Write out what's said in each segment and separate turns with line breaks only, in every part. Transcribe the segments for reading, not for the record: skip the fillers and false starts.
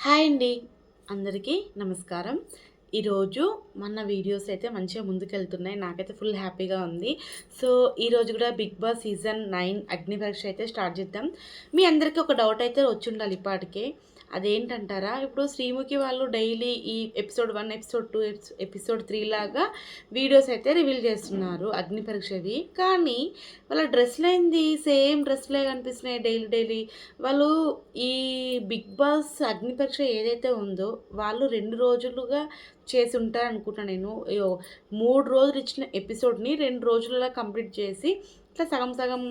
Hi అండి, అందరికీ నమస్కారం. ఈరోజు మన వీడియోస్ అయితే మంచిగా ముందుకెళ్తున్నాయి. నాకైతే ఫుల్ హ్యాపీగా ఉంది. సో ఈరోజు కూడా బిగ్ బాస్ సీజన్ 9 అగ్ని పరీక్ష అయితే స్టార్ట్ చేద్దాం. మీ అందరికీ ఒక డౌట్ అయితే వచ్చుండాలి ఇప్పటికే. అదేంటంటారా, ఇప్పుడు శ్రీముఖి వాళ్ళు డైలీ ఈ ఎపిసోడ్ 1, ఎపిసోడ్ 2, ఎపిసోడ్ 3 లాగా వీడియోస్ అయితే రివీల్ చేస్తున్నారు అగ్ని పరీక్షవి. కానీ వాళ్ళ డ్రెస్సులైంది సేమ్ డ్రెస్సులే కనిపిస్తున్నాయి డైలీ డైలీ. వాళ్ళు ఈ బిగ్ బాస్ అగ్ని పరీక్ష ఏదైతే ఉందో వాళ్ళు 2 రోజులుగా చేసి ఉంటారు అనుకుంటున్నాను నేను. 3 రోజులు ఇచ్చిన ఎపిసోడ్ని 2 రోజులలో కంప్లీట్ చేసి ఇట్లా సగం సగం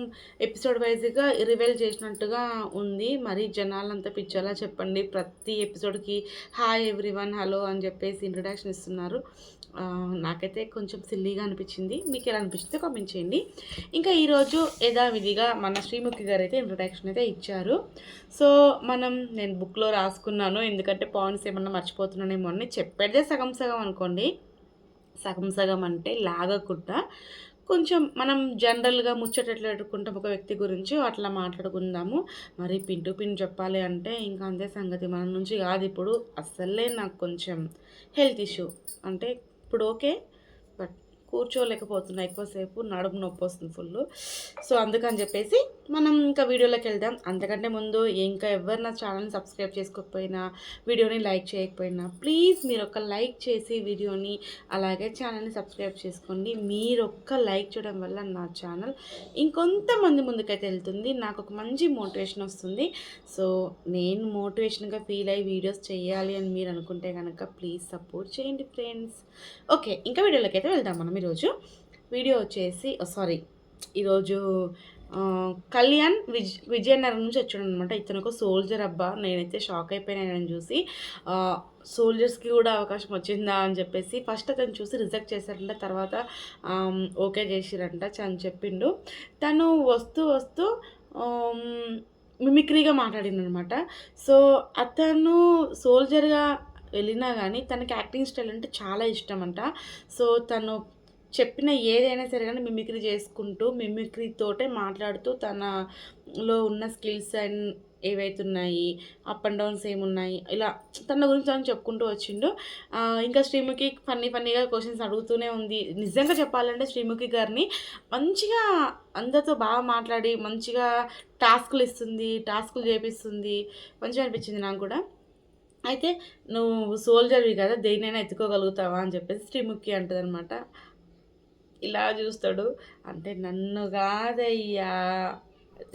ఎపిసోడ్ వైజ్గా రివీల్ చేసినట్టుగా ఉంది. మరి జనాలంతా పిచ్చోలా చెప్పండి, ప్రతి ఎపిసోడ్కి హాయ్ ఎవ్రీవన్, హలో అని చెప్పేసి ఇంట్రడక్షన్ ఇస్తున్నారు. నాకైతే కొంచెం సిల్లీగా అనిపించింది. మీకు ఎలా అనిపించిందో కామెంట్ చేయండి. ఇంకా ఈరోజు యథావిధిగా మన శ్రీముఖి గారు అయితే ఇంట్రడక్షన్ అయితే ఇచ్చారు. సో నేను బుక్లో రాసుకున్నాను, ఎందుకంటే పాయింట్స్ ఏమన్నా మర్చిపోతున్నానేమో అని. చెప్పేదే సగం సగం అనుకోండి. సగం సగం అంటే లాగకుండా కొంచెం మనం జనరల్గా ముచ్చటట్లు పెట్టుకుంటాం ఒక వ్యక్తి గురించి, అట్లా మాట్లాడుకుందాము. మరి పిన్ టు పిన్ చెప్పాలి అంటే ఇంకా అంతే సంగతి. మన నుంచి కాదు. ఇప్పుడు అస్సలే నాకు కొంచెం హెల్త్ ఇష్యూ అంటే ఇప్పుడు ఓకే, బట్ కూర్చోలేకపోతున్నా ఎక్కువసేపు, నడుము నొప్పి వస్తుంది ఫుల్. సో అందుకని చెప్పేసి మనం ఇంకా వీడియోలోకి వెళ్దాం. అంతకంటే ముందు ఇంకా ఎవరు నా ఛానల్ని సబ్స్క్రైబ్ చేసుకోకపోయినా, వీడియోని లైక్ చేయకపోయినా ప్లీజ్ మీరు ఒక లైక్ చేసి వీడియోని అలాగే ఛానల్ని సబ్స్క్రైబ్ చేసుకోండి. మీరు ఒక్క లైక్ చేయడం వల్ల నా ఛానల్ ఇంకొంతమంది ముందుకైతే వెళ్తుంది, నాకు ఒక మంచి మోటివేషన్ వస్తుంది. సో నేను మోటివేషన్గా ఫీల్ అయ్యి వీడియోస్ చేయాలి అని మీరు అనుకుంటే కనుక ప్లీజ్ సపోర్ట్ చేయండి ఫ్రెండ్స్. ఓకే, ఇంకా వీడియోలోకి అయితే వెళ్దాం మనం. ఈరోజు వీడియో వచ్చేసి ఈరోజు కళ్యాణ్ విజయనగరం నుంచి వచ్చాడు అనమాట. ఇతను ఒక సోల్జర్ అబ్బా. నేనైతే షాక్ అయిపోయినాను చూసి. సోల్జర్స్కి కూడా అవకాశం వచ్చిందా అని చెప్పేసి ఫస్ట్ అతను చూసి రిజెక్ట్ చేశారంట, తర్వాత ఓకే చేసిరంట అని చెప్పిండు. తను వస్తూ వస్తూ మిమిక్రీగా మాట్లాడిందనమాట. సో అతను సోల్జర్గా వెళ్ళినా కానీ తనకి యాక్టింగ్ స్టైల్ అంటే చాలా ఇష్టం అంట. సో తను చెప్పిన ఏదైనా సరే కానీ మిమిక్రీ చేసుకుంటూ మిమిక్రీతోటే మాట్లాడుతూ తనలో ఉన్న స్కిల్స్ అండ్ ఏవైతున్నాయి, అప్ అండ్ డౌన్స్ ఏమున్నాయి, ఇలా తన గురించి తను చెప్పుకుంటూ వచ్చిండు. ఇంకా శ్రీముఖి ఫన్నీగా క్వశ్చన్స్ అడుగుతూనే ఉంది. నిజంగా చెప్పాలంటే శ్రీముఖి గారిని మంచిగా అందరితో బాగా మాట్లాడి మంచిగా టాస్కులు ఇస్తుంది, టాస్కులు చేపిస్తుంది. మంచిగా అనిపించింది నాకు కూడా. అయితే నువ్వు సోల్జర్వి కదా, దేన్నైనా ఎత్తుకోగలుగుతావా అని చెప్పేసి శ్రీముఖి అంటుంది అనమాట. ఇలా చూస్తాడు, అంటే నన్ను కాదయ్యా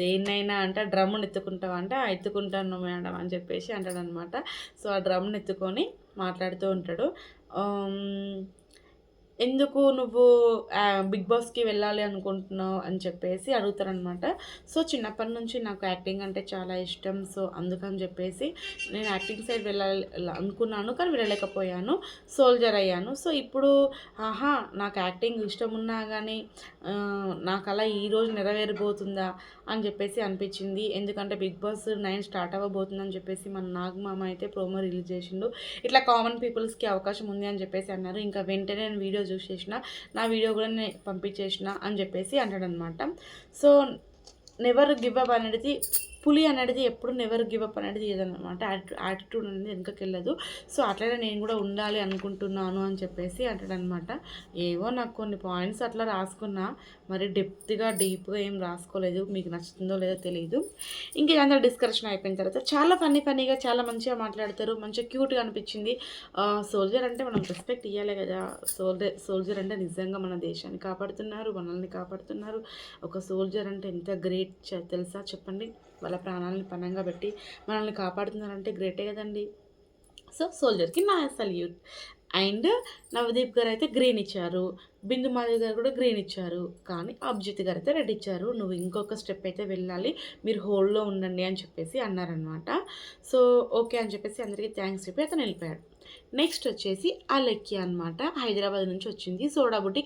దేన్నైనా అంటే డ్రమ్ముని ఎత్తుకుంటావా అంటే ఎత్తుకుంటాను మేడం అని చెప్పేసి అంటాడనమాట. సో ఆ డ్రమ్ని ఎత్తుకొని మాట్లాడుతూ ఉంటాడు. ఎందుకు నువ్వు బిగ్ బాస్కి వెళ్ళాలి అనుకుంటున్నావు అని చెప్పేసి అడుగుతారనమాట. సో చిన్నప్పటి నుంచి నాకు యాక్టింగ్ అంటే చాలా ఇష్టం. సో అందుకని చెప్పేసి నేను యాక్టింగ్ సైడ్ వెళ్ళాలి అనుకున్నాను, కానీ వెళ్ళలేకపోయాను, సోల్జర్ అయ్యాను. సో ఇప్పుడు నాకు యాక్టింగ్ ఇష్టం ఉన్నా కానీ నాకు అలా ఈరోజు నెరవేరబోతుందా అని చెప్పేసి అనిపించింది. ఎందుకంటే బిగ్ బాస్ 9 స్టార్ట్ అవ్వబోతుందని చెప్పేసి మన నాగమామ అయితే ప్రోమో రిలీజ్ చేసిండు. ఇట్లా కామన్ పీపుల్స్కి అవకాశం ఉంది అని చెప్పేసి అన్నారు. ఇంకా వెంటనే నేను వీడియో చూసేసిన, నా వీడియో కూడా నేను పంపించేసిన అని చెప్పేసి అంటాడనమాట. సో నెవర్ గివ్ అప్ అనేది, పులి అనేది ఎప్పుడు నెవర్ గివ్ అప్ అనేది ఏదన్నమాట. యాటిట్యూడ్ అనేది వెనుకకి వెళ్ళదు. సో అట్లనే నేను కూడా ఉండాలి అనుకుంటున్నాను అని చెప్పేసి అంటాడనమాట. ఏవో నాకు కొన్ని పాయింట్స్ అట్లా రాసుకున్నా, మరి డీప్గా ఏం రాసుకోలేదు. మీకు నచ్చుతుందో లేదో తెలియదు. ఇంక ఇదంతా డిస్కషన్ అయిపోయిన తర్వాత చాలా ఫన్నీగా చాలా మంచిగా మాట్లాడతారు, మంచిగా క్యూట్గా అనిపించింది. సోల్జర్ అంటే మనం రెస్పెక్ట్ ఇవ్వాలి కదా. సోల్జర్ అంటే నిజంగా మన దేశాన్ని కాపాడుతున్నారు, మనల్ని కాపాడుతున్నారు. ఒక సోల్జర్ అంటే ఎంత గ్రేట్ తెలుసా చెప్పండి. వాళ్ళ ప్రాణాలను పణంగా పెట్టి మనల్ని కాపాడుతున్నారంటే గ్రేటే కదండి. సో సోల్జర్కి నా సల్యూట్. అండ్ నవదీప్ గారు అయితే గ్రీన్ ఇచ్చారు, బిందు మాధవి గారు కూడా గ్రీన్ ఇచ్చారు, కానీ అభిజిత్ గారు అయితే రెడ్ ఇచ్చారు. నువ్వు ఇంకొక స్టెప్ అయితే వెళ్ళాలి, మీరు హోల్డ్లో ఉండండి అని చెప్పేసి అన్నారనమాట. సో ఓకే అని చెప్పేసి అందరికీ థ్యాంక్స్ చెప్పి అతను వెళ్ళిపోయాడు. నెక్స్ట్ వచ్చేసి అలెక్కి అనమాట, హైదరాబాద్ నుంచి వచ్చింది. సోడా బుట్టి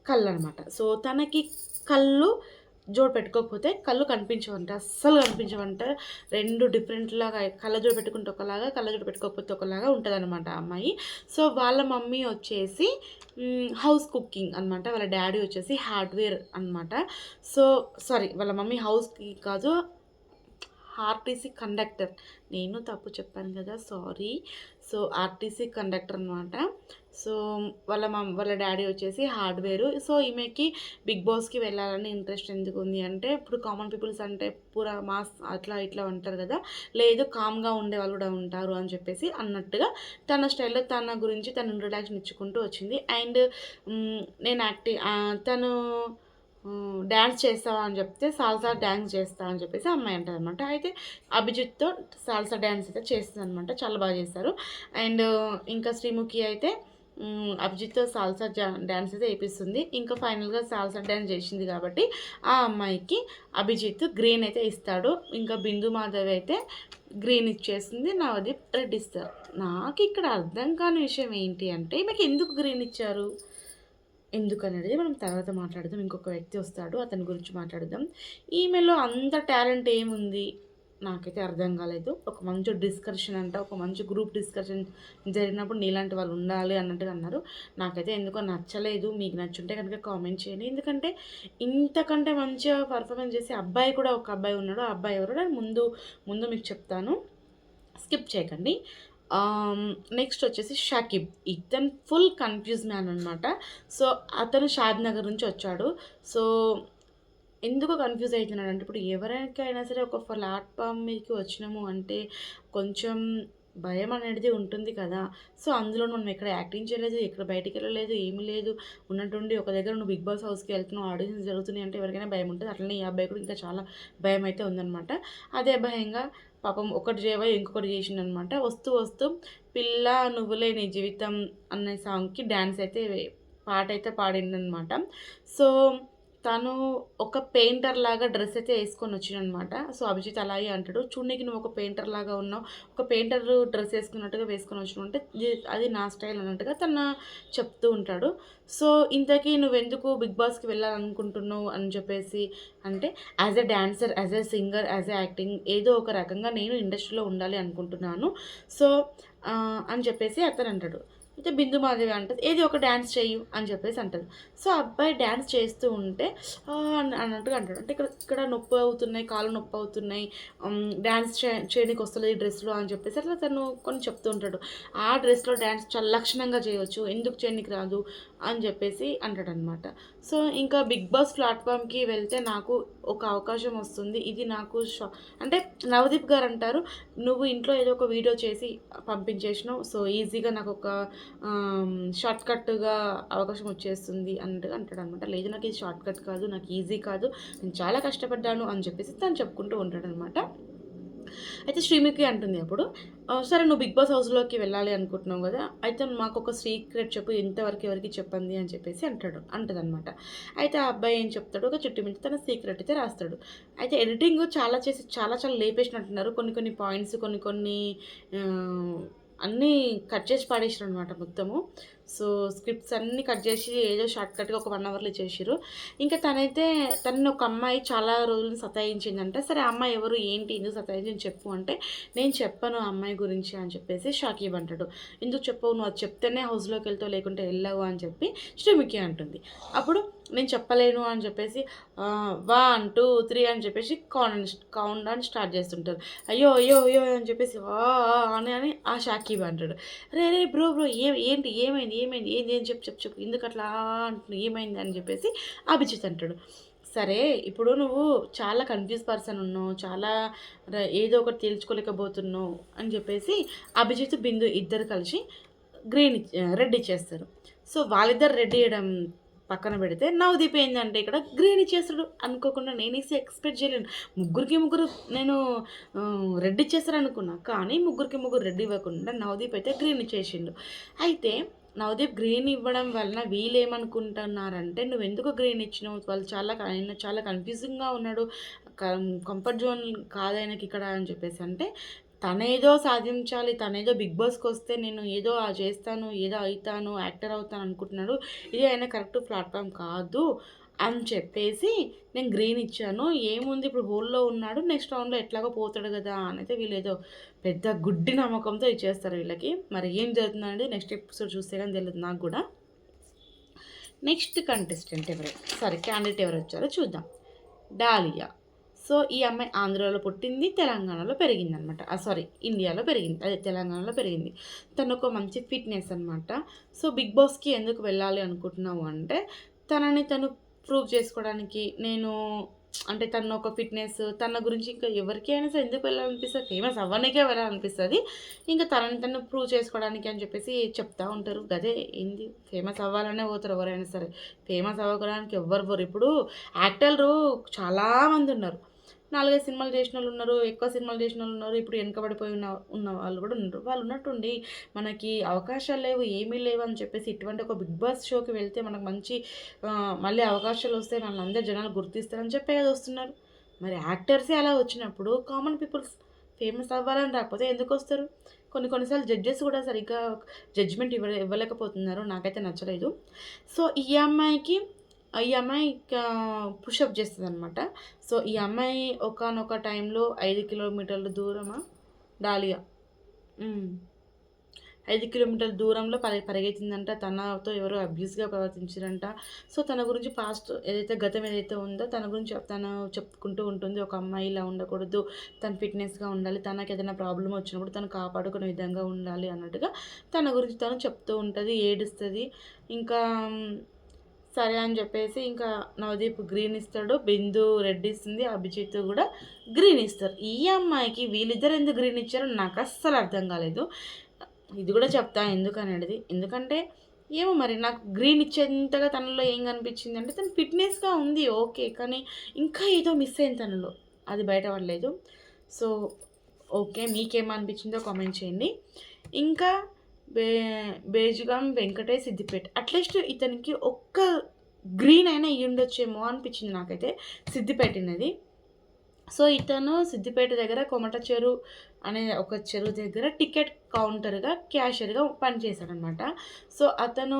కళ్ళు అనమాట. సో తనకి కళ్ళు జోడు పెట్టుకోకపోతే కళ్ళు కనిపించవంట, అస్సలు కనిపించవంట. రెండు డిఫరెంట్ లాగా, కళ్ళజోడు పెట్టుకుంటే ఒకలాగా, కళ్ళజోడు పెట్టుకోకపోతే ఒకలాగా ఉంటుంది అనమాట ఆ అమ్మాయి. సో వాళ్ళ మమ్మీ వచ్చేసి హౌస్ కుకింగ్ అనమాట, వాళ్ళ డాడీ వచ్చేసి హార్డ్వేర్ అనమాట. సో సారీ, వాళ్ళ మమ్మీ హౌస్కి కాదు, ఆర్టీసీ కండక్టర్. నేను తప్పు చెప్పాను కదా, సారీ. సో ఆర్టీసీ కండక్టర్ అనమాట. సో వాళ్ళ డాడీ వచ్చేసి హార్డ్వేరు. సో ఈమెకి బిగ్ బాస్కి వెళ్ళాలని ఇంట్రెస్ట్ ఎందుకు ఉంది అంటే, ఇప్పుడు కామన్ పీపుల్స్ అంటే పూరా మాస్ అట్లా ఇట్లా ఉంటారు కదా, లేదు కామ్గా ఉండే వాళ్ళు కూడా ఉంటారు అని చెప్పేసి అన్నట్టుగా తన స్టైల్లో తన గురించి తను ఇంట్రొడక్షన్ ఇచ్చుకుంటూ వచ్చింది. అండ్ నేను తను డ్యాన్స్ చేస్తావా అని చెప్తే సాల్సా డ్యాన్స్ చేస్తా అని చెప్పేసి అమ్మాయి అంటుంది అనమాట. అయితే అభిజిత్తో సాల్సా డ్యాన్స్ అయితే చేస్తుంది అనమాట, చాలా బాగా చేస్తారు. అండ్ ఇంకా శ్రీముఖి అయితే అభిజిత్తో సాల్సా డ్యాన్స్ అయితే వేపిస్తుంది. ఇంకా ఫైనల్గా సాల్సా డ్యాన్స్ చేసింది కాబట్టి ఆ అమ్మాయికి అభిజిత్ గ్రీన్ అయితే ఇస్తాడు. ఇంకా బిందు మాధవి అయితే గ్రీన్ ఇచ్చేస్తుంది, నవదీప్ రెడ్ ఇస్తారు. నాకు ఇక్కడ అర్థం కాని విషయం ఏంటి అంటే, మీకు ఎందుకు గ్రీన్ ఇచ్చారు ఎందుకనేది మనం తర్వాత మాట్లాడదాం. ఇంకొక వ్యక్తి వస్తాడు, అతని గురించి మాట్లాడదాం. ఈమెలో అంత టాలెంట్ ఏముంది నాకైతే అర్థం కాలేదు. ఒక మంచి డిస్కషన్ అంట, ఒక మంచి గ్రూప్ డిస్కషన్ జరిగినప్పుడు నీలాంటి వాళ్ళు ఉండాలి అన్నట్టుగా అన్నారు. నాకైతే ఎందుకో నచ్చలేదు. మీకు నచ్చుంటే కనుక కామెంట్ చేయండి. ఎందుకంటే ఇంతకంటే మంచిగా పర్ఫార్మెన్స్ చేసే అబ్బాయి కూడా ఒక అబ్బాయి ఉన్నాడు. ఆ అబ్బాయి ఎవరు నేను ముందు మీకు చెప్తాను, స్కిప్ చేయకండి. నెక్స్ట్ వచ్చేసి షకీబ్. ఇతను ఫుల్ కన్ఫ్యూజ్ మ్యాన్ అనమాట. సో అతను షాద్ నగర్ నుంచి వచ్చాడు. సో ఎందుకు కన్ఫ్యూజ్ అవుతున్నాడు అంటే, ఇప్పుడు ఎవరికైనా సరే ఒక ప్లాట్ఫామ్ మీదకి వచ్చినాము అంటే కొంచెం భయం అనేది ఉంటుంది కదా. సో అందులో మనం ఎక్కడ యాక్టింగ్ చేయలేదు, ఎక్కడ బయటికి వెళ్ళలేదు, ఏమీ లేదు. ఉన్నట్టుండి ఒక దగ్గర నువ్వు బిగ్ బాస్ హౌస్కి వెళ్తున్నావు, ఆడిషన్స్ జరుగుతున్నాయి అంటే ఎవరికైనా భయం ఉంటుంది. అట్లనే ఈ అబ్బాయి కూడా ఇంకా చాలా భయం అయితే ఉందన్నమాట. అదే భయంగా పాపం ఒకటి చేయబోయి ఇంకొకటి చేసిండనమాట. వస్తూ వస్తూ పిల్ల నువ్వులే నీ జీవితం అనే సాంగ్కి డ్యాన్స్ అయితే పాట అయితే పాడిండనమాట. సో తను ఒక పెయింటర్ లాగా డ్రెస్ అయితే వేసుకొని వచ్చిననమాట. సో అభిజిత్ అలాగే అంటాడు, చూడనికి నువ్వు ఒక పెయింటర్ లాగా ఉన్నావు, ఒక పెయింటర్ డ్రెస్ వేసుకున్నట్టుగా వేసుకొని వచ్చినావు అంటే అది నా స్టైల్ అన్నట్టుగా తను చెప్తూ ఉంటాడు. సో ఇంతకీ నువ్వెందుకు బిగ్ బాస్కి వెళ్ళాలనుకుంటున్నావు అని చెప్పేసి అంటే, as a dancer, as a singer, as a acting ఏదో ఒక రకంగా నేను ఇండస్ట్రీలో ఉండాలి అనుకుంటున్నాను. సో అని చెప్పేసి అతను అంటాడు. అయితే బిందు మాధవి అంటుంది, ఏది ఒక డ్యాన్స్ చెయ్యు అని చెప్పేసి అంటుంది. సో అబ్బాయి డ్యాన్స్ చేస్తూ ఉంటే అన్నట్టుగా అంటాడు. అంటే ఇక్కడ నొప్పి అవుతున్నాయి, కాళ్ళు నొప్పి అవుతున్నాయి, డ్యాన్స్ చేయడానికి వస్తలేదు ఈ డ్రెస్లో అని చెప్పేసి అట్లా తను కొన్ని చెప్తూ ఉంటాడు. ఆ డ్రెస్లో డ్యాన్స్ చాలా లక్షణంగా చేయవచ్చు, ఎందుకు చేయడానికి రాదు అని చెప్పేసి అంటాడనమాట. సో ఇంకా బిగ్ బాస్ ప్లాట్ఫామ్కి వెళ్తే నాకు ఒక అవకాశం వస్తుంది, ఇది నాకు అంటే నవదీప్ గారు అంటారు, నువ్వు ఇంట్లో ఏదో ఒక వీడియో చేసి పంపించేసినావు, సో ఈజీగా నాకు ఒక షార్ట్కట్గా అవకాశం వచ్చేస్తుంది అన్నట్టుగా అంటాడు అనమాట. లేదు నాకు ఇది షార్ట్కట్ కాదు, నాకు ఈజీ కాదు, నేను చాలా కష్టపడ్డాను అని చెప్పేసి తను చెప్పుకుంటూ ఉంటాడనమాట. అయితే శ్రీముఖి అంటుంది అప్పుడు, సరే నువ్వు బిగ్ బాస్ హౌస్లోకి వెళ్ళాలి అనుకుంటున్నావు కదా, అయితే మాకు ఒక సీక్రెట్ చెప్పు, ఎంతవరకు ఎవరికి చెప్పండి అని చెప్పేసి అంటదనమాట. అయితే ఆ అబ్బాయి ఏం చెప్తాడు, ఒక చుట్టు మీద తన సీక్రెట్ అయితే రాస్తాడు. అయితే ఎడిటింగ్ చాలా చేసి చాలా లేపేసినట్టున్నారు, కొన్ని పాయింట్స్ కొన్ని అన్నీ కట్ చేసి పాడేసారు అనమాట మొత్తము. సో స్క్రిప్ట్స్ అన్నీ కట్ చేసి ఏదో షార్ట్కట్గా ఒక 1 అవర్లో చేసిరు. ఇంకా తనని ఒక అమ్మాయి చాలా రోజులు సతాయించిందంట. సరే అమ్మాయి ఎవరు ఏంటి ఎందుకు సతాయించింది చెప్పు అంటే, నేను చెప్పను ఆ అమ్మాయి గురించి అని చెప్పేసి షాకీబ్ అంటాడు. ఎందుకు చెప్పవు, నువ్వు అది చెప్తేనే హౌస్లోకి వెళ్తావు లేకుంటే వెళ్ళవు అని చెప్పి శ్రీముఖి అంటుంది. అప్పుడు నేను చెప్పలేను అని చెప్పేసి 1 2 3 అని చెప్పేసి కౌంట్ డౌన్ స్టార్ట్ చేస్తుంటారు. అయ్యో అయ్యో అయ్యో అని చెప్పేసి అని ఆ షాకీబ్ అంటాడు. రే బ్రో ఏంటి ఏమైంది ఏం చెప్పు ఎందుకు అట్లా అంటున్నావు, ఏమైంది అని చెప్పేసి అభిజిత్ అంటాడు. సరే ఇప్పుడు నువ్వు చాలా కన్ఫ్యూజ్ పర్సన్ ఉన్నావు, చాలా ఏదో ఒకటి తేల్చుకోలేకపోతున్నావు అని చెప్పేసి అభిజిత్ బిందు ఇద్దరు కలిసి రెడ్ ఇచ్చేస్తారు. సో వాళ్ళిద్దరు రెడ్ ఇవ్వడం పక్కన పెడితే నవదీప్ ఏంటంటే ఇక్కడ గ్రీన్ ఇచ్చేస్తాడు అనుకోకుండా. నేనేసి ఎక్స్పెక్ట్ చేయలేను, ముగ్గురు నేను రెడ్ ఇచ్చేస్తారు అనుకున్నా, కానీ ముగ్గురు రెడ్ ఇవ్వకుండా నవదీప్ అయితే గ్రీన్ ఇచ్చేసిండు. అయితే నవదీప్ గ్రీన్ ఇవ్వడం వలన వీళ్ళు ఏమనుకుంటున్నారంటే, నువ్వు ఎందుకు గ్రీన్ ఇచ్చినావు, వాళ్ళు ఆయన చాలా కన్ఫ్యూజింగ్గా ఉన్నాడు, కంఫర్ట్ జోన్ కాదైనకి ఇక్కడ అని చెప్పేసి అంటే, తనేదో సాధించాలి, తనేదో బిగ్ బాస్కి వస్తే నేను ఏదో చేస్తాను, ఏదో అవుతాను, యాక్టర్ అవుతాను అనుకుంటున్నాడు, ఇది ఆయన కరెక్ట్ ప్లాట్ఫామ్ కాదు అని చెప్పేసి నేను గ్రీన్ ఇచ్చాను. ఏముంది ఇప్పుడు హోల్లో ఉన్నాడు, నెక్స్ట్ రౌండ్లో ఎట్లాగో పోతాడు కదా అని అయితే వీళ్ళు ఏదో పెద్ద గుడ్డి నమ్మకంతో ఇచ్చేస్తారు వీళ్ళకి. మరి ఏం జరుగుతుందండి నెక్స్ట్ ఎపిసోడ్ చూస్తే కానీ తెలియదు నాకు కూడా. నెక్స్ట్ క్యాండిడేట్ ఎవరు వచ్చారో చూద్దాం. డాలియా. సో ఈ అమ్మాయి ఆంధ్రాలో పుట్టింది, తెలంగాణలో పెరిగిందనమాట. సారీ, ఇండియాలో పెరిగింది, అదే తెలంగాణలో పెరిగింది. తను ఒక మంచి ఫిట్‌నెస్ అనమాట. సో బిగ్ బాస్‌కి ఎందుకు వెళ్ళాలి అనుకుంటున్నావు అంటే, తనని తను ప్రూవ్ చేసుకోవడానికి. నేను అంటే తను ఒక ఫిట్‌నెస్, తన గురించి ఇంకా ఎవరికి అయినా సరే ఎందుకు వెళ్ళాలనిపిస్తది, ఫేమస్ అవ్వనీకే వెళ్ళాలనిపిస్తది. ఇంకా తనని తను ప్రూవ్ చేసుకోవడానికి అని చెప్పేసి చెప్తా ఉంటారు. గదే ఏంది, ఫేమస్ అవ్వాలనే పోతారు ఎవరైనా సరే. ఫేమస్ అవ్వడానికి ఎవ్వరు పోరు. ఇప్పుడు యాక్టర్లు చాలామంది ఉన్నారు. 4, 5 సినిమాలు చేసినోళ్ళున్నారు, ఎక్కువ సినిమాలు చేసినోళ్ళున్నారు. ఇప్పుడు వెనకబడిపోయి ఉన్న వాళ్ళు కూడా ఉన్నారు. వాళ్ళు ఉన్నట్టుండి మనకి అవకాశాలు లేవు, ఏమీ లేవు అని చెప్పేసి ఇటువంటి ఒక బిగ్ బాస్ షోకి వెళ్తే మనకు మంచి మళ్ళీ అవకాశాలొస్తాయి, మనల్ని అందరూ జనాలు గుర్తిస్తారని చెప్పే కదా వస్తున్నారు. మరి యాక్టర్సే అలా వచ్చినప్పుడు కామన్ పీపుల్స్ ఫేమస్ అవ్వాలని రాకపోతే ఎందుకొస్తారు? కొన్ని సార్లు జడ్జెస్ కూడా సరిగ్గా జడ్జ్‌మెంట్ ఇవ్వలేకపోతున్నారు. నాకైతే నచ్చలేదు. సో ఈ అమ్మాయి పుషప్ చేస్తదనమాట. సో ఈ అమ్మాయి ఒకానొక టైంలో 5 కిలోమీటర్ల దూరమా? డాలియా. హ్మ్. 5 కిలోమీటర్ల దూరంలో పరిగెత్తిందంట. తనతో ఎవరో అబ్యూస్‌గా ప్రవర్తించిరంట. సో తన గురించి పాస్ట్ ఏదైతే గతం ఏదైతే ఉందో తన గురించి తను చెప్పుకుంటూ ఉంటుంది. ఒక అమ్మాయి ఇలా ఉండకూడదు, తను ఫిట్‌నెస్‌గా ఉండాలి, తనకేదైనా ప్రాబ్లమ్ వచ్చినప్పుడు తను కాపాడుకునే విధంగా ఉండాలి అన్నట్టుగా తన గురించి తను చెప్తూ ఉంటది, ఏడుస్తది. ఇంకా సరే అని చెప్పేసి ఇంకా నవదీప్ గ్రీన్ ఇస్తాడు, బిందు రెడ్ ఇస్తుంది, అభిజిత్ కూడా గ్రీన్ ఇస్తారు. ఈ అమ్మాయికి వీళ్ళిద్దరు ఎందుకు గ్రీన్ ఇచ్చారో నాకు అస్సలు అర్థం కాలేదు. ఇది కూడా చెప్తా ఎందుకనేది. ఎందుకంటే ఏమో మరి నాకు గ్రీన్ ఇచ్చేంతగా తనలో ఏం కనిపించింది అంటే, తను ఫిట్‌నెస్‌గా ఉంది ఓకే. కానీ ఇంకా ఏదో మిస్ అయింది తనలో. అది బయటపడలేదు. సో ఓకే, మీకేమనిపించిందో కామెంట్ చేయండి. ఇంకా బే బేజుగాం వెంకటేష్ సిద్దిపేట. అట్‌లీస్ట్ ఇతనికి ఒక్క గ్రీన్ అయినా ఇయ్యుండొచ్చేమో అనిపించింది నాకైతే సిద్దిపేటనది. సో ఇతను సిద్దిపేట దగ్గర కొమట చెరు అనే ఒక చెరువు దగ్గర టికెట్ కౌంటర్‌గా క్యాషియర్‌గా పనిచేశాడనమాట. సో అతను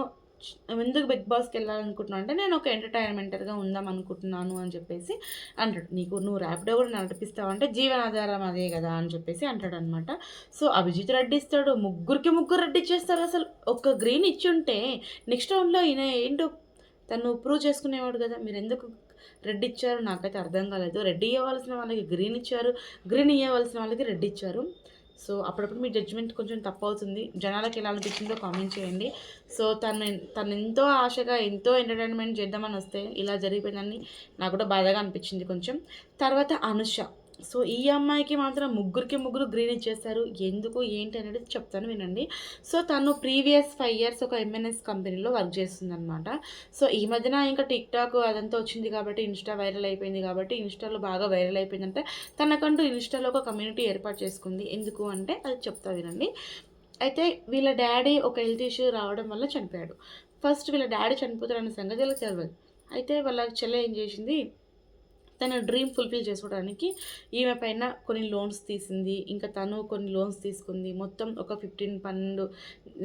ఎందుకు బిగ్ బాస్‌కి వెళ్ళాలనుకుంటున్నావు అంటే, నేను ఒక ఎంటర్‌టైన్‌మెంటర్‌గా ఉందాం అనుకుంటున్నాను అని చెప్పేసి అంటాడు. నువ్వు ర్యాపిడో కూడా నడిపిస్తావు అంటే జీవనాధారం అదే కదా అని చెప్పేసి అంటాడనమాట. సో అభిజిత్ రెడ్డి ఇస్తాడు, ముగ్గురు రెడ్డి ఇచ్చేస్తారు. అసలు ఒక్క గ్రీన్ ఇచ్చుంటే నెక్స్ట్ రౌండ్‌లో ఈయన ఏంటో తను ప్రూవ్ చేసుకునేవాడు కదా. మీరెందుకు రెడ్ ఇచ్చారు నాకైతే అర్థం కాలేదు. రెడ్ ఇవ్వాల్సిన వాళ్ళకి గ్రీన్ ఇచ్చారు, గ్రీన్ ఇవ్వాల్సిన వాళ్ళకి రెడ్ ఇచ్చారు. సో అప్పుడప్పుడు మీ జడ్జ్మెంట్ కొంచెం తప్పవుతుంది. జనాలకు ఎలా అనిపించిందో కామెంట్ చేయండి. సో తను ఎంతో ఆశగా ఎంతో ఎంటర్టైన్మెంట్ చేద్దామని వస్తే ఇలా జరిగిపోయిందని నాకు కూడా బాధగా అనిపించింది కొంచెం. తర్వాత అనుష. సో ఈ అమ్మాయికి మాత్రం ముగ్గురు గ్రీన్ ఇచ్చేస్తారు. ఎందుకు ఏంటి అనేది చెప్తాను వినండి. సో తను ప్రీవియస్ 5 ఇయర్స్ ఒక ఎంఎన్ఎస్ కంపెనీలో వర్క్ చేస్తుందనమాట. సో ఈ మధ్యన ఇంకా టిక్‌టాక్ అదంతా వచ్చింది కాబట్టి, ఇన్‌స్టా వైరల్ అయిపోయింది కాబట్టి, ఇన్‌స్టాలో బాగా వైరల్ అయిపోయిందంటే తనకంటూ ఇన్‌స్టాలో ఒక కమ్యూనిటీ ఏర్పాటు చేసుకుంది. ఎందుకు అంటే అది చెప్తా వినండి. అయితే వీళ్ళ డ్యాడీ ఒక హెల్త్ ఇష్యూ రావడం వల్ల చనిపోయాడు. ఫస్ట్ వీళ్ళ డ్యాడీ చనిపోతారన్న సంగతి వీళ్ళకి తెలవదు. అయితే వాళ్ళ చెల్లె ఏం చేసింది, తన డ్రీమ్ ఫుల్ఫిల్ చేసుకోవడానికి ఈమె పైన కొన్ని లోన్స్ తీసింది. ఇంకా తను కొన్ని లోన్స్ తీసుకుంది. మొత్తం ఒక 12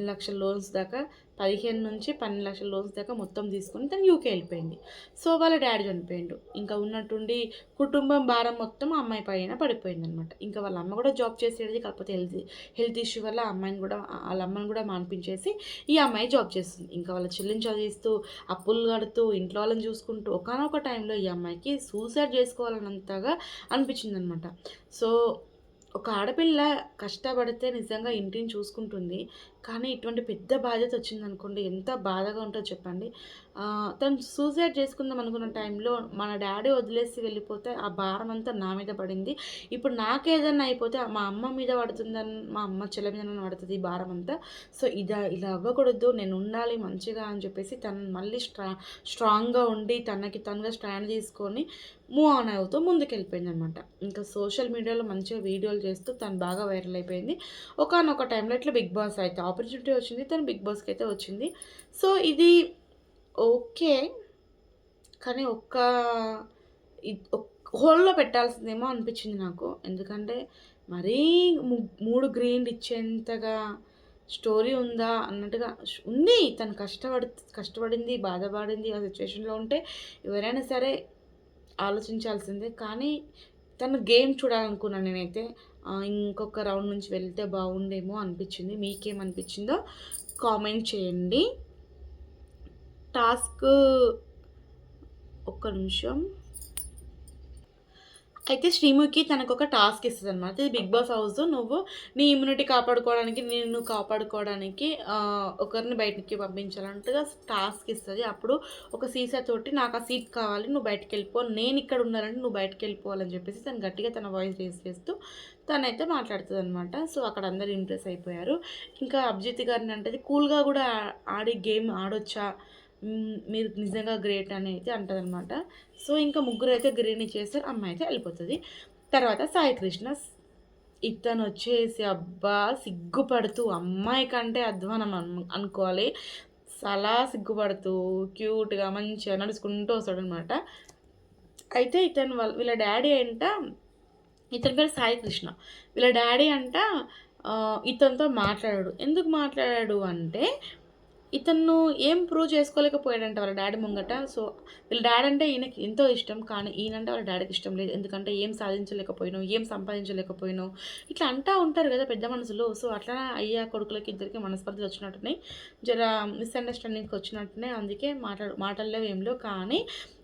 లక్షల లోన్స్ దాకా, 15-12 లక్షల లోన్స్ దాకా మొత్తం తీసుకొని తను యూకే వెళ్ళిపోయింది. సో వాళ్ళ డాడీ చనిపోయిండు. ఇంకా ఉన్నట్టుండి కుటుంబం భారం మొత్తం ఆ అమ్మాయి పైన పడిపోయిందనమాట. ఇంకా వాళ్ళ అమ్మ కూడా జాబ్ చేసేది, కాకపోతే హెల్త్ ఇష్యూ వల్ల వాళ్ళ అమ్మని కూడా మాన్పించేసి ఈ అమ్మాయి జాబ్ చేస్తుంది. ఇంకా వాళ్ళ చెల్లిని చదివిస్తూ, అప్పులు కడుతూ, ఇంట్లో వాళ్ళని చూసుకుంటూ ఒకానొక టైంలో ఈ అమ్మాయికి సూసైడ్ చేసుకోవాలన్నంతగా అనిపించిందనమాట. సో ఒక ఆడపిల్ల కష్టపడితే నిజంగా ఇంటిని చూసుకుంటుంది. కానీ ఇటువంటి పెద్ద బాధ్యత వచ్చిందనుకోండి ఎంత బాధగా ఉంటుందో చెప్పండి. తను సూసైడ్ చేసుకుందాం అనుకున్న టైంలో మన డాడీ వదిలేసి వెళ్ళిపోతే ఆ భారం అంతా నా మీద పడింది. ఇప్పుడు నాకేదన్నా అయిపోతే మా అమ్మ మీద పడుతుందని, మా అమ్మ చెల్లి మీద పడుతుంది ఈ భారం అంతా. సో ఇలా అవ్వకూడదు, నేను ఉండాలి మంచిగా అని చెప్పేసి తను మళ్ళీ స్ట్రాంగ్గా ఉండి తనకి తనుగా స్టాండ్ తీసుకొని మూవ్ ఆన్ అవుతూ ముందుకెళ్ళిపోయిందనమాట. ఇంకా సోషల్ మీడియాలో మంచిగా వీడియోలు చేస్తూ తను బాగా వైరల్ అయిపోయింది. ఒకానొక టైంలో ఇట్లా బిగ్ బాస్ అయితే ఆపర్చునిటీ వచ్చింది, తను బిగ్ బాస్కి అయితే వచ్చింది. సో ఇది ఓకే. కానీ హోల్డ్‌లో పెట్టాల్సిందేమో అనిపించింది నాకు. ఎందుకంటే మరీ 3 గ్రీన్‌లు ఇచ్చేంతగా స్టోరీ ఉందా అన్నట్టుగా ఉంది. తను కష్టపడింది, బాధపడింది. ఆ సిచ్యువేషన్‌లో ఉంటే ఎవరైనా సరే ఆలోచించాల్సిందే. కానీ తను గేమ్ చూడాలనుకున్నాను నేనైతే. ఇంకొక రౌండ్ నుంచి వెళ్తే బాగుండేమో అనిపించింది. మీకేమనిపించిందో కామెంట్ చేయండి. టాస్క్ ఒక్క నిమిషం. అయితే శ్రీముఖి తనకొక టాస్క్ ఇస్తదనమాట. ఇది 'బిగ్ బాస్' హౌస్. నువ్వు నీ ఇమ్యూనిటీ కాపాడుకోవడానికి, నిన్ను కాపాడుకోవడానికి ఒకరిని బయటికి పంపించాలన్నట్టుగా టాస్క్ ఇస్తది. అప్పుడు ఒక సీసా తోటి నాకు ఆ సీట్ కావాలి, నువ్వు బయటికెళ్ళిపో, నేనిక్కడ ఉండాలంటే నువ్వు బయటికెళ్ళిపోవాలని చెప్పేసి తను గట్టిగా తన వాయిస్ రేజ్ చేస్తూ తనైతే మాట్లాడుతదనమాట. సో, అక్కడ అందరూ ఇంప్రెస్ అయిపోయారు. ఇంకా అభిజిత్ గారిని అంటది కూల్‌గా గూడా ఆడి గేమ్ ఆడొచ్చా? మీరు నిజంగా గ్రేట్ అని అయితే అంటదనమాట. సో, ఇంకా ముగ్గురైతే గ్రీన్ ఇచ్చేస్తారు. అమ్మాయి అయితే ఎళ్ళిపోతది. తర్వాత సాయి కృష్ణ ఇతనొచ్చేసి అబ్బా! సిగ్గుపడుతూ అమ్మాయి కంటే అధ్వానం అనుకోవాలి. చాలా సిగ్గుపడుతూ క్యూట్‌గా మంచిగా నడుచుకుంటూ వస్తాడనమాట. అయితే ఇతను వీళ్ళ డ్యాడీ అంట, ఇతని పేరు సాయి కృష్ణ. వీళ్ళ డ్యాడీ అంట ఇతనితో మాట్లాడాడు. ఎందుకు మాట్లాడాడు అంటే ఇతను ఏం ప్రూవ్ చేసుకోలేకపోయాడంట వాళ్ళ డ్యాడీ ముంగట. సో, వీళ్ళ డ్యాడీ అంటే ఈయనకి ఎంతో ఇష్టం. కానీ ఈయనంటే వాళ్ళ డ్యాడీకి ఇష్టం లేదు. ఎందుకంటే ఏం సాధించలేకపోయినావు, ఏం సంపాదించలేకపోయినావు, ఇట్లా అంటా ఉంటారు కదా పెద్ద మనుషులు. సో, అట్లా అయ్యా కొడుకులకి ఇద్దరికి మనస్పర్ధలు వచ్చినట్టున్నాయి. జర మిస్‌అండర్‌స్టాండింగ్స్ వచ్చినట్టున్నాయి. అందుకే మాటలు లేవు ఏం లేవు. కానీ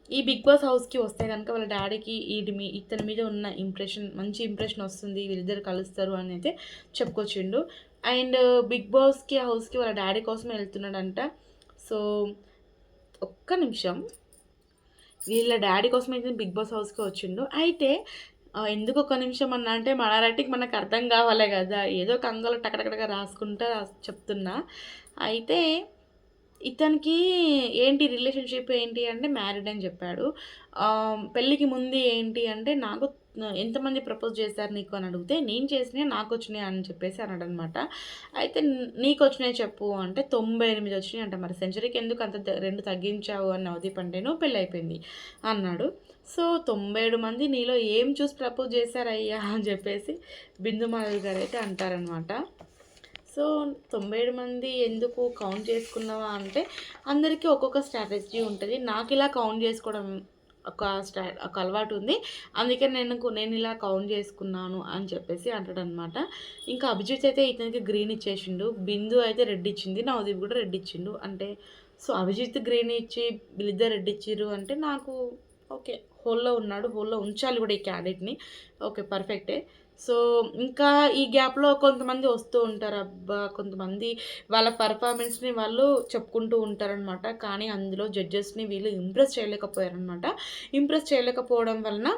ఈ 'బిగ్ బాస్' హౌస్‌కి వస్తే గనుక వాళ్ళ డ్యాడీకి ఇతని మీద ఉన్న మంచి ఇంప్రెషన్ వస్తుంది. వీళ్ళిద్దరు కలుస్తారు అని అయితే చెప్పుకొచ్చిండు. అండ్ 'బిగ్ బాస్‌కి' హౌస్‌కి వాళ్ళ డ్యాడీ కోసమే వెళ్తున్నాడంట. సో, ఒక్క నిమిషం. వీళ్ళ డ్యాడీ కోసమే అయితే 'బిగ్ బాస్' హౌస్‌కి వచ్చిండు. అయితే ఎందుకు ఒక్క నిమిషం అన్నా అంటే మన రైటింగ్ మనకు అర్థం కావాలి కదా! ఏదో కంగాలో టకటకటక రాసుకుంటా చెప్తున్నా. అయితే ఇతనికి ఏంటి రిలేషన్‌షిప్ ఏంటి అంటే మ్యారీడ్ అని చెప్పాడు. పెళ్ళికి ముందు ఏంటి అంటే నాకు ఎంతమంది ప్రపోజ్ చేశారు నీకు అని అడిగితే, నేను చేసినయి నాకొచ్చినాయి అని చెప్పేసి అన్నాడనమాట. అయితే నీకొచ్చినాయి చెప్పు అంటే 98 వచ్చినాయి అంట. మరి సెంచరీకి ఎందుకు అంత 2 తగ్గించావు అని నవదీప్ అంటేను పెళ్ళైపోయింది అన్నాడు. సో, 97 మంది నీలో ఏం చూసి ప్రపోజ్ చేశారయ్యా అని చెప్పేసి బిందు మాధవి గారైతే అంటారనమాట. సో, 97 మంది ఎందుకు కౌంట్ చేసుకున్నావా అంటే, అందరికీ ఒక్కొక్క స్ట్రాటజీ ఉంటది. నాకిలా కౌంట్ చేసుకోవడం ఒక అలవాటు ఉంది. అందుకే నేను ఇలా కౌంట్ చేసుకున్నాను అని చెప్పేసి అంటాడనమాట. ఇంకా అభిజిత్ అయితే ఇతనికి గ్రీన్ ఇచ్చేసిండు. బిందు అయితే రెడ్ ఇచ్చింది. నవదీప్ కూడా రెడ్ ఇచ్చిండు. అంటే సో, అభిజిత్ గ్రీన్ ఇచ్చి వీళ్ళిద్దరు రెడ్ ఇచ్చిర్రు అంటే నాకు ఓకే. హోల్‌లో ఉన్నాడు. హోల్‌లో ఉంచాలి కూడా ఈ క్యాండిడేట్‌ని. ఓకే. పర్ఫెక్టే. సో, ఇంకా ఈ గ్యాప్‌లో కొంతమంది వస్తూ ఉంటారు. అబ్బా! కొంతమంది వాళ్ళ పెర్ఫార్మెన్స్‌ని వాళ్ళు చెప్పుకుంటూ ఉంటారనమాట. కానీ అందులో జడ్జెస్‌ని వీళ్ళు ఇంప్రెస్ చేయలేకపోయారనమాట. ఇంప్రెస్ చేయలేకపోవడం వలన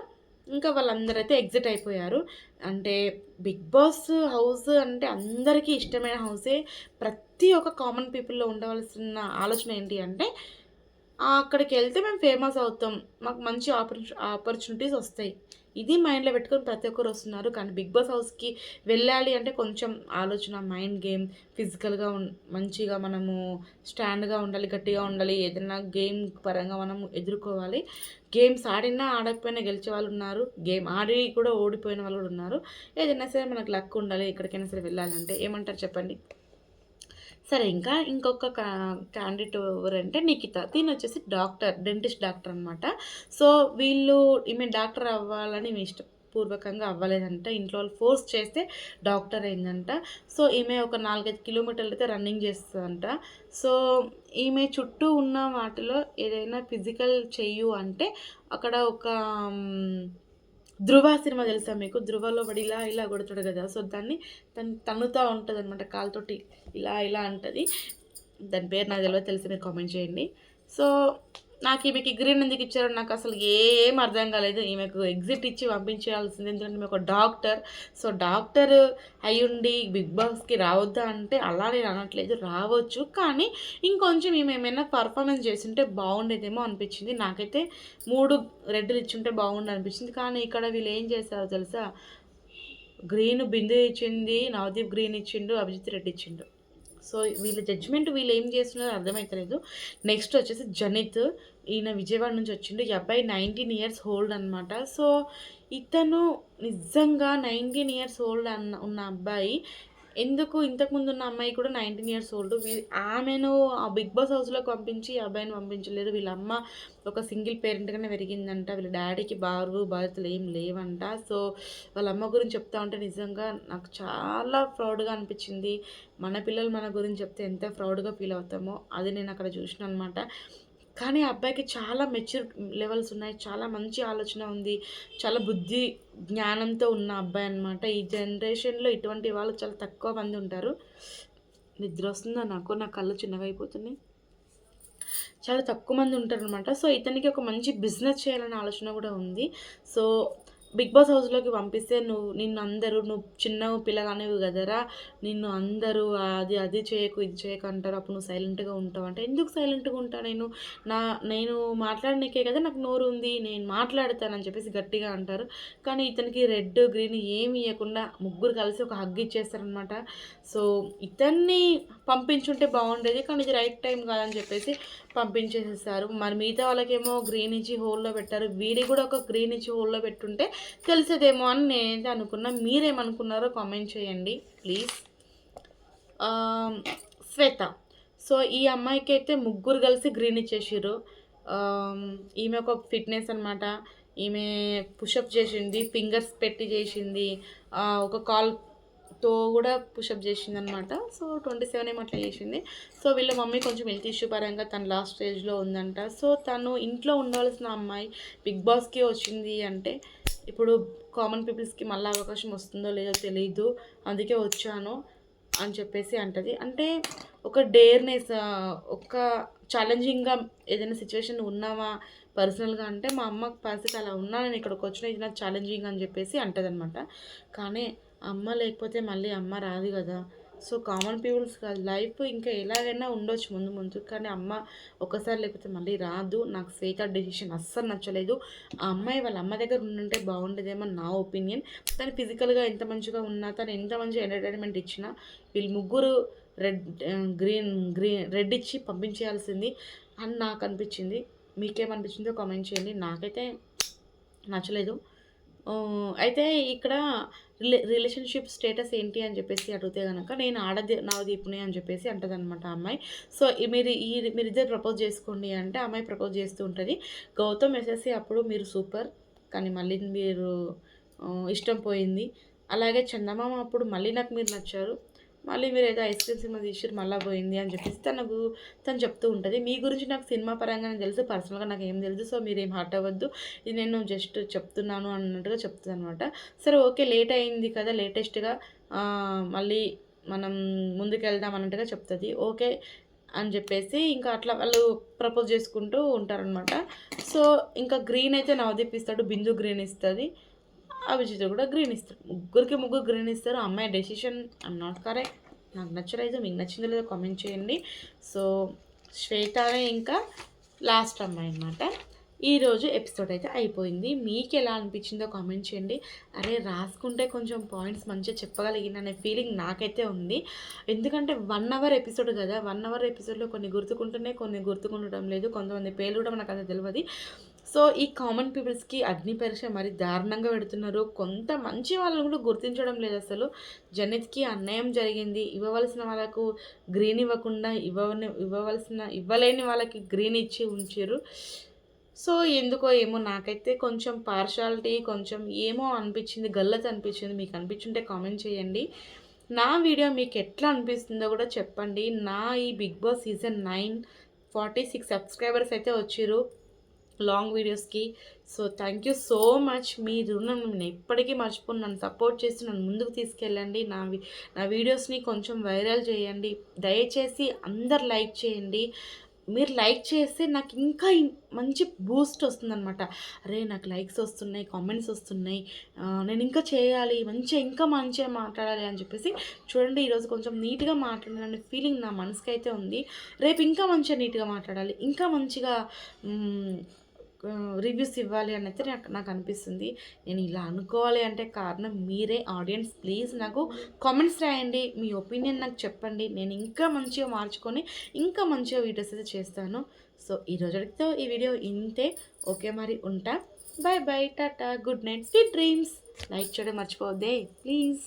ఇంకా వాళ్ళందరైతే ఎగ్జిట్ అయిపోయారు. అంటే 'బిగ్ బాస్' హౌస్ అంటే అందరికీ ఇష్టమైన హౌసే. ప్రతి ఒక్క కామన్ పీపుల్‌లో ఉండవలసిన ఆలోచన ఏంటి అంటే అక్కడికెళ్తే మేము ఫేమస్ అవుతాం. మాకు మంచి ఆపర్చునిటీస్ ఒస్తాయి. ఇది మైండ్‌లో పెట్టుకొని ప్రతి ఒక్కరు వస్తున్నారు. కానీ 'బిగ్ బాస్' హౌస్‌కి వెళ్ళాలి అంటే కొంచెం ఆలోచన, మైండ్ గేమ్, ఫిజికల్‌గా మంచిగా మనము స్టాండ్‌గా ఉండాలి, గట్టిగా ఉండాలి. ఏదైనా గేమ్ పరంగా మనం ఎదుర్కోవాలి. గేమ్స్ ఆడినా, ఆడకపోయినా గెలిచే వాళ్ళున్నారు. గేమ్ ఆడి కూడా ఓడిపోయిన వాళ్ళు కూడా ఉన్నారు. ఏదైనా సరే మనకు లక్ ఉండాలి. ఎక్కడికైనా సరే వెళ్ళాలంటే. ఏమంటారు చెప్పండి? సరే ఇంకా ఇంకొక క్యాండిడేట్ ఎవరంటే నిఖిత. తినొచ్చేసి డెంటిస్ట్ డాక్టర్ అనమాట. సో, ఈమె డాక్టర్ అవ్వాలని ఈమె ఇష్టపూర్వకంగా అవ్వలేదంట. ఇంట్లో వాళ్ళు ఫోర్స్ చేస్తే డాక్టర్ అయిందంట. సో, ఈమె ఒక 4, 5 కిలోమీటర్లు అయితే రన్నింగ్ చేస్తదంట. సో, ఈమె చుట్టూ ఉన్న వాటిలో ఏదైనా ఫిజికల్ చెయ్యు అంటే అక్కడ ఒక 'ధృవ' సినిమా తెలుసా మీకు? 'ధృవలో' వాడు ఇలా ఇలా కొడతాడు కదా! సో, దాన్ని తన్నుతా ఉంటదనమాట కాలుతోటి. ఇలా అంటది. దాని పేరు నాకు తెలవదు. తెలిస్తే మీరు కామెంట్ చేయండి. సో, ఈమెకి గ్రీన్ ఎందుకు ఇచ్చారో నాకసలు ఏం అర్థం కాలేదు. ఈమెకు ఎగ్జిట్ ఇచ్చి పంపించేయాల్సింది. ఎందుకంటే ఈమె ఒక డాక్టర్. సో, డాక్టర్ అయ్యుండి 'బిగ్ బాస్‌కి' రావద్దా అంటే అలా నేను అనట్లేదు. రావచ్చు. కానీ ఇంకొంచెం ఈమె ఏమైనా పర్ఫార్మెన్స్ చేసుంటే బాగుండేదేమో అనిపించింది. నాకైతే 3 రెడ్‌లు ఇచ్చుంటే బాగుండు అనిపించింది. కానీ ఇక్కడ వీళ్ళు ఏం చేశారో తెలుసా? గ్రీన్ బిందు ఇచ్చింది. నవదీప్ గ్రీన్ ఇచ్చిండు. అభిజిత్ రెడ్ ఇచ్చిండు. సో, వీళ్ళ జడ్జ్‌మెంట్ వీళ్ళు ఏం చేస్తున్నారో అర్థమైతలేదు. నెక్స్ట్ వచ్చేసి జనిత్. ఈయన విజయవాడ నుంచి వచ్చిండు. ఈ అబ్బాయి 19 ఇయర్స్ ఓల్డ్ అనమాట. సో, ఇతను నిజంగా 19 ఇయర్స్ ఓల్డ్ ఉన్న అబ్బాయి ఎందుకు ఇంతకుముందు ఉన్న అమ్మాయి కూడా 19 ఇయర్స్ ఓల్డ్. ఆమెను ఆ 'బిగ్ బాస్' హౌస్‌లోకి పంపించి ఆ అబ్బాయిని పంపించలేదు. వీళ్ళ అమ్మ ఒక సింగిల్ పేరెంట్‌గానే పెరిగిందంట. వీళ్ళ డ్యాడీకి బాధ్యతలు ఏం లేవంట. సో, వాళ్ళ అమ్మ గురించి చెప్తా ఉంటే నిజంగా నాకు చాలా ప్రౌడ్‌గా అనిపించింది. మన పిల్లలు మన గురించి చెప్తే ఎంత ప్రౌడ్‌గా ఫీల్ అవుతామో అది నేను అక్కడ చూసినా అనమాట. కానీ ఆ అబ్బాయికి చాలా మెచ్యూర్ లెవెల్స్ ఉన్నాయి. చాలా మంచి ఆలోచన ఉంది. చాలా బుద్ధి, జ్ఞానంతో ఉన్న అబ్బాయి అనమాట. ఈ జనరేషన్‌లో ఇటువంటి వాళ్ళు చాలా తక్కువ మంది ఉంటారు. నిద్రొస్తుందా నాకు? నా కళ్ళు చిన్నగయిపోతున్నాయి. చాలా తక్కువ మంది ఉంటారనమాట. సో, ఇతనికి ఒక మంచి బిజినెస్ చేయాలనే ఆలోచన గూడా ఉంది. సో, 'బిగ్ బాస్' హౌస్‌లోకి పంపిస్తే నువ్వు చిన్న పిల్లగానివి గదరా! నిన్ను అందరూ అది చేయకు, ఇది చేయకు అంటారు. అప్పుడు నువ్వు సైలెంట్‌గా ఉంటావు అంటే, ఎందుకు సైలెంట్‌గా ఉంటా నేను? నా నేను మాట్లాడనీకే కదా నాకు నోరుంది. నేను మాట్లాడతానని చెప్పేసి గట్టిగా అంటారు. కానీ ఇతనికి రెడ్, గ్రీన్ ఏమి ఇయ్యకుండా ముగ్గురు కలిసి ఒక హగ్ ఇచ్చేస్తారనమాట. సో, ఇతన్ని పంపించుంటే బావుండేది. కానీ ఇది రైట్ టైం కాదని చెప్పేసి పంపించేసేసారు. మరి మిగతా వాళ్ళకేమో గ్రీన్ ఇచ్చి హోల్‌లో పెట్టారు. వీడికి కూడా ఒక గ్రీన్ ఇచ్చి హోల్‌లో పెట్టుంటే తెలిసేదేమో అని నేనైతే అనుకున్నా. మీరేమనుకున్నారో కామెంట్ చేయండి ప్లీజ్. శ్వేత. సో, ఈ అమ్మాయికైతే ముగ్గురు కలిసి గ్రీన్ ఇచ్చేసిర్రు. ఈమె ఒక ఫిట్‌నెస్ అనమాట. ఈమె పుషప్ చేసింది. ఫింగర్స్ పెట్టి చేసింది. ఒక కాల్‌తో కూడా పుషప్ చేసిందనమాట. సో, 27 ఏమో అట్లా చేసింది. సో, వీళ్ళ మమ్మీ కొంచెం హెల్త్ ఇష్యూ పరంగా తను లాస్ట్ స్టేజ్‌లో ఉందంట. సో, తను ఇంట్లో ఉండాల్సిన అమ్మాయి బిగ్ బాస్‌కి వచ్చింది అంటే, ఇప్పుడు కామన్ పీపుల్స్‌కి మళ్ళీ అవకాశం వస్తుందో లేదో తెలీదు. అందుకే వచ్చాను అని చెప్పేసి అంటది. అంటే ఒక డేర్‌నెస్, ఒక ఛాలెంజింగ్‌గా ఏదైనా సిచ్యువేషన్ ఉన్నామా పర్సనల్‌గా అంటే, మా అమ్మ పరిస్థితి అలా ఉన్నా నేను ఇక్కడికొచ్చినా ఇది నాకు ఛాలెంజింగ్ అని చెప్పేసి అంటదనమాట. కానీ అమ్మ లేకపోతే మళ్ళీ అమ్మ రాదు గదా! సో, కామన్ పీపుల్స్ కాదు, లైఫ్ ఇంకా ఎలాగైనా ఉండొచ్చు ముందు ముందు. కానీ అమ్మ ఒక్కసారి లేకపోతే మళ్ళీ రాదు. నాకు శ్వేత డెసిషన్ అస్సలు నచ్చలేదు. ఆ అమ్మాయి వాళ్ళ అమ్మ దగ్గర ఉండుంటే బాగుండేదేమో నా ఒపీనియన్. తను ఫిజికల్‌గా ఎంత మంచిగా ఉన్నా, తను ఎంత మంచి ఎంటర్‌టైన్‌మెంట్ ఇచ్చినా, వీళ్ళు ముగ్గురు రెడ్ రెడ్ ఇచ్చి పంపించేయాల్సింది అని నాకు అనిపించింది. మీకేమనిపించిందో కామెంట్ చేయండి. నాకైతే నచ్చలేదు. అయితే ఇక్కడ రిలేషన్‌షిప్ స్టేటస్ ఏంటి అని చెప్పేసి అడిగితే గనక, నేను నవదీప్‌ని అని చెప్పేసి అంటదనమాట ఆ అమ్మాయి. సో, మీరిద్దరు ప్రపోజ్ చేసుకోండి అంటే, ఆ అమ్మాయి ప్రపోజ్ చేస్తూ ఉంటది. గౌతమ్ ఎస్ఎస్‌సి అప్పుడు మీరు సూపర్. కానీ మళ్ళీ మీరు ఇష్టం పోయింది. అలాగే చందమామ అప్పుడు మళ్ళీ నాకు మీరు నచ్చారు. మళ్ళీ మీరేదో ఐస్ క్రీమ్ సినిమా తీసిర్రు మళ్ళా పోయింది అని చెప్పేసి తను చెప్తూ ఉంటది. మీ గురించి నాకు సినిమా పరంగానే తెలుసు. పర్సనల్‌గా నాకేం తెలీదు. సో, మీరేం హర్ట్ అవ్వద్దు. ఇది నేను జస్ట్ చెప్తున్నాను అన్నట్టుగా చెప్తదనమాట. సరే ఓకే, లేట్ అయింది కదా, లేటెస్ట్‌గా మళ్ళీ మనం ముందుకెళ్దాం అన్నట్టుగా చెప్తది. ఓకే అని చెప్పేసి ఇంకా అట్లా వాళ్ళు ప్రపోజ్ చేసుకుంటూ ఉంటారనమాట. సో, ఇంకా గ్రీన్ అయితే నవదీప్ ఇస్తాడు. బిందు గ్రీన్ ఇస్తది. అభిజిత్ కూడా గ్రీన్ ఇస్తాడు. ముగ్గురు గ్రీన్ ఇస్తారు. అమ్మాయి డెసిషన్ ఐఎమ్ నాట్ కరెక్ట్. నాకు నచ్చలేదు. మీకు నచ్చిందో లేదో కామెంట్ చేయండి. సో, శ్వేతనే ఇంకా లాస్ట్ అమ్మాయి అనమాట. ఈరోజు ఎపిసోడ్ అయితే అయిపోయింది. మీకు ఎలా అనిపించిందో కామెంట్ చేయండి. అరే, రాసుకుంటే కొంచెం పాయింట్స్ మంచిగా చెప్పగలిగిన ఫీలింగ్ నాకైతే ఉంది. ఎందుకంటే 1 అవర్ ఎపిసోడ్ కదా, 1 అవర్ ఎపిసోడ్లో కొన్ని గుర్తుకుంటున్నాయి, కొన్ని గుర్తుకుండడం లేదు. కొంతమంది పేర్లు కూడా మనకు అంత తెలియదు. సో, ఈ కామన్ పీపుల్స్‌కి అగ్ని పరీక్ష మరి దారుణంగా పెడుతున్నారు. కొంత మంచి వాళ్ళని కూడా గుర్తించడం లేదు అసలు. జనిత్‌కి అన్యాయం జరిగింది. ఇవ్వవలసిన వాళ్ళకు గ్రీన్ ఇవ్వకుండా ఇవ్వలేని వాళ్ళకి గ్రీన్ ఇచ్చి ఉంచిర్రు. సో, ఎందుకో ఏమో నాకైతే కొంచెం పార్షియాలిటీ కొంచెం ఏమో అనిపించింది. గల్లత్ అనిపించింది. మీకు అనిపించుంటే కామెంట్ చేయండి. నా వీడియో మీకు ఎట్లా అనిపిస్తుందో కూడా చెప్పండి. ఈ బిగ్ బాస్ సీజన్ 9 46 సబ్స్క్రైబర్స్ అయితే వచ్చిర్రు లాంగ్ వీడియోస్కి. So, thank you so much. మీ రుణం నేను ఎప్పటికీ మర్చిపోను. నన్ను సపోర్ట్ చేసి నన్ను ముందుకు తీసుకెళ్ళండి. నా వీడియోస్ని కొంచెం వైరల్ చేయండి. దయచేసి అందరు లైక్ చేయండి. మీరు లైక్ చేస్తే నాకు ఇంకా మంచి బూస్ట్ వస్తుందనమాట. అరే, నాకు లైక్స్ వస్తున్నాయి, కామెంట్స్ వస్తున్నాయి, నేను ఇంకా చేయాలి, ఇంకా మంచిగా మాట్లాడాలి అని చెప్పేసి. చూడండి, ఈరోజు కొంచెం నీట్గా మాట్లాడాలనే ఫీలింగ్ నా మనసుకైతే ఉంది. రేపు ఇంకా మంచిగా నీట్గా మాట్లాడాలి, ఇంకా మంచిగా రివ్యూస్ ఇవ్వాలి అని అయితే నాకు అనిపిస్తుంది. నేను ఇలా అనుకోవాలి అంటే కారణం మీరే ఆడియన్స్. ప్లీజ్ నాకు కామెంట్స్ రాయండి, మీ ఒపీనియన్ నాకు చెప్పండి. నేను ఇంకా మంచిగా మార్చుకొని ఇంకా మంచిగా వీడియోస్ అయితే చేస్తాను. సో, ఈరోజుతో ఈ వీడియో ఇంతే. ఓకే, మరి ఉంటా. Bye bye, tata, good night, sweet dreams. Like చేయడం మర్చిపోవద్దే ప్లీజ్.